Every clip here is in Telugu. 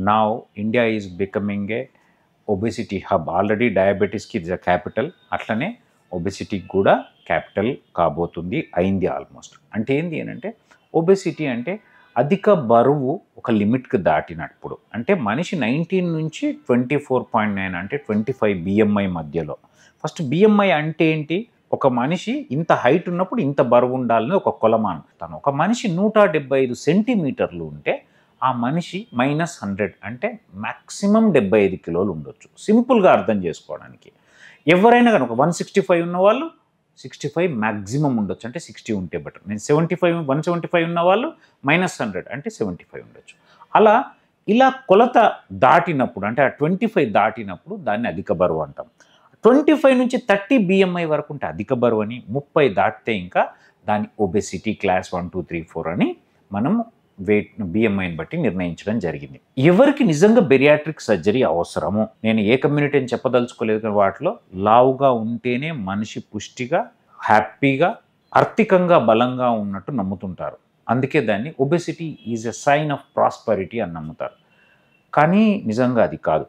Now India is becoming a obesity hub. Already డయాబెటీస్కి ఇట్స్ అ క్యాపిటల్, అట్లనే ఒబెసిటీకి కూడా క్యాపిటల్ కాబోతుంది, అయింది ఆల్మోస్ట్. అంటే ఏంటి అని అంటే, ఒబెసిటీ అంటే అధిక బరువు ఒక లిమిట్కి దాటినప్పుడు. అంటే మనిషి 19 నుంచి 24.9 అంటే 25 బిఎంఐ మధ్యలో. ఫస్ట్ బిఎంఐ అంటే ఏంటి? ఒక మనిషి ఇంత హైట్ ఉన్నప్పుడు ఇంత బరువు ఉండాలని ఒక కొలమానం. తను ఒక మనిషి 175 సెంటీమీటర్లు ఉంటే ఆ మనిషి -100 అంటే మ్యాక్సిమం 75 కిలోలు ఉండొచ్చు. సింపుల్గా అర్థం చేసుకోవడానికి. ఎవరైనా కానీ ఒక 165 ఉన్నవాళ్ళు 65 మ్యాక్సిమం ఉండొచ్చు, అంటే 60 ఉంటే బెటర్. నేను 175 ఉన్నవాళ్ళు -100 అంటే 75 ఉండొచ్చు. ఇలా కొలత దాటినప్పుడు, అంటే ఆ 25 దాటినప్పుడు దాన్ని అధిక బరువు అంటాం. 25 నుంచి 30 బిఎంఐ వరకు ఉంటే అధిక బరువు అని, 30 దాటితే ఇంకా దాన్ని ఒబెసిటీ క్లాస్ 1, 2, 3, 4 అని మనం వెయిట్ బిఎంఐని బట్టి నిర్ణయించడం జరిగింది. ఎవరికి నిజంగా బెరియాట్రిక్ సర్జరీ అవసరము, నేను ఏ కమ్యూనిటీ అని చెప్పదలుచుకోలేదు, కానీ వాటిలో లావుగా ఉంటేనే మనిషి పుష్టిగా, హ్యాపీగా, ఆర్థికంగా బలంగా ఉన్నట్టు నమ్ముతుంటారు. అందుకే దాన్ని obesity is a sign of prosperity అని నమ్ముతారు. కానీ నిజంగా అది కాదు.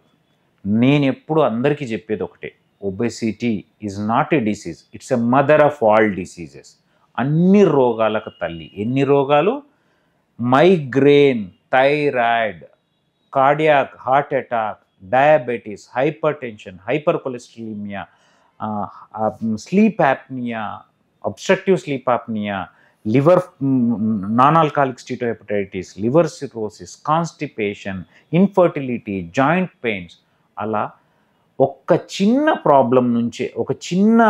నేను ఎప్పుడు అందరికీ చెప్పేది ఒకటే, obesity is not a disease, it's a mother of all diseases. అన్ని రోగాలకు తల్లి. ఎన్ని రోగాలు? Migraine, thyroid, cardiac, heart attack, diabetes, hypertension, hypercholesterolaemia, sleep apnoea, obstructive sleep apnoea, liver non alcoholic steatohepatitis, liver cirrhosis, constipation, infertility, joint pains. అలా ఒక్క చిన్న ప్రాబ్లం నుంచి, ఒక చిన్న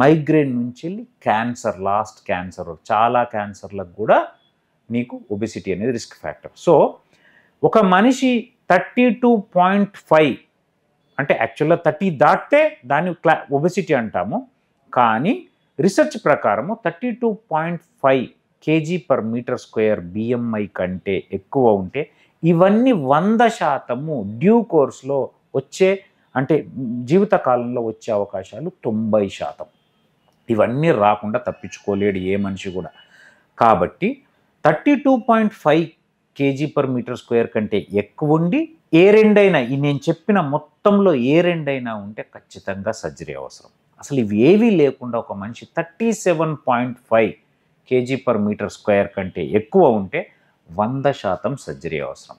మైగ్రేన్ నుంచి వెళ్ళి క్యాన్సర్, లాస్ట్ క్యాన్సర్, చాలా క్యాన్సర్లకు కూడా నీకు ఒబెసిటీ అనేది రిస్క్ ఫ్యాక్టర్. సో ఒక మనిషి 32.5 అంటే యాక్చువల్గా 30 దాటితే దాన్ని ఒబెసిటీ అంటాము. కానీ రీసెర్చ్ ప్రకారము 32.5 kg per meter square BMI కంటే ఎక్కువ ఉంటే ఇవన్నీ 100% డ్యూ కోర్స్లో వచ్చే, అంటే జీవితకాలంలో వచ్చే అవకాశాలు 90%. ఇవన్నీ రాకుండా తప్పించుకోలేడు ఏ మనిషి కూడా. కాబట్టి 32.5 కేజీ పర్ మీటర్ స్క్వేర్ కంటే ఎక్కువ ఉండి ఏ రెండైనా, నేను చెప్పిన మొత్తంలో ఏ రెండైనా ఉంటే ఖచ్చితంగా సర్జరీ అవసరం. అసలు ఇవి ఏవీ లేకుండా ఒక మనిషి 37.5 కేజీ పర్ మీటర్ స్క్వేర్ కంటే ఎక్కువ ఉంటే 100% సర్జరీ అవసరం.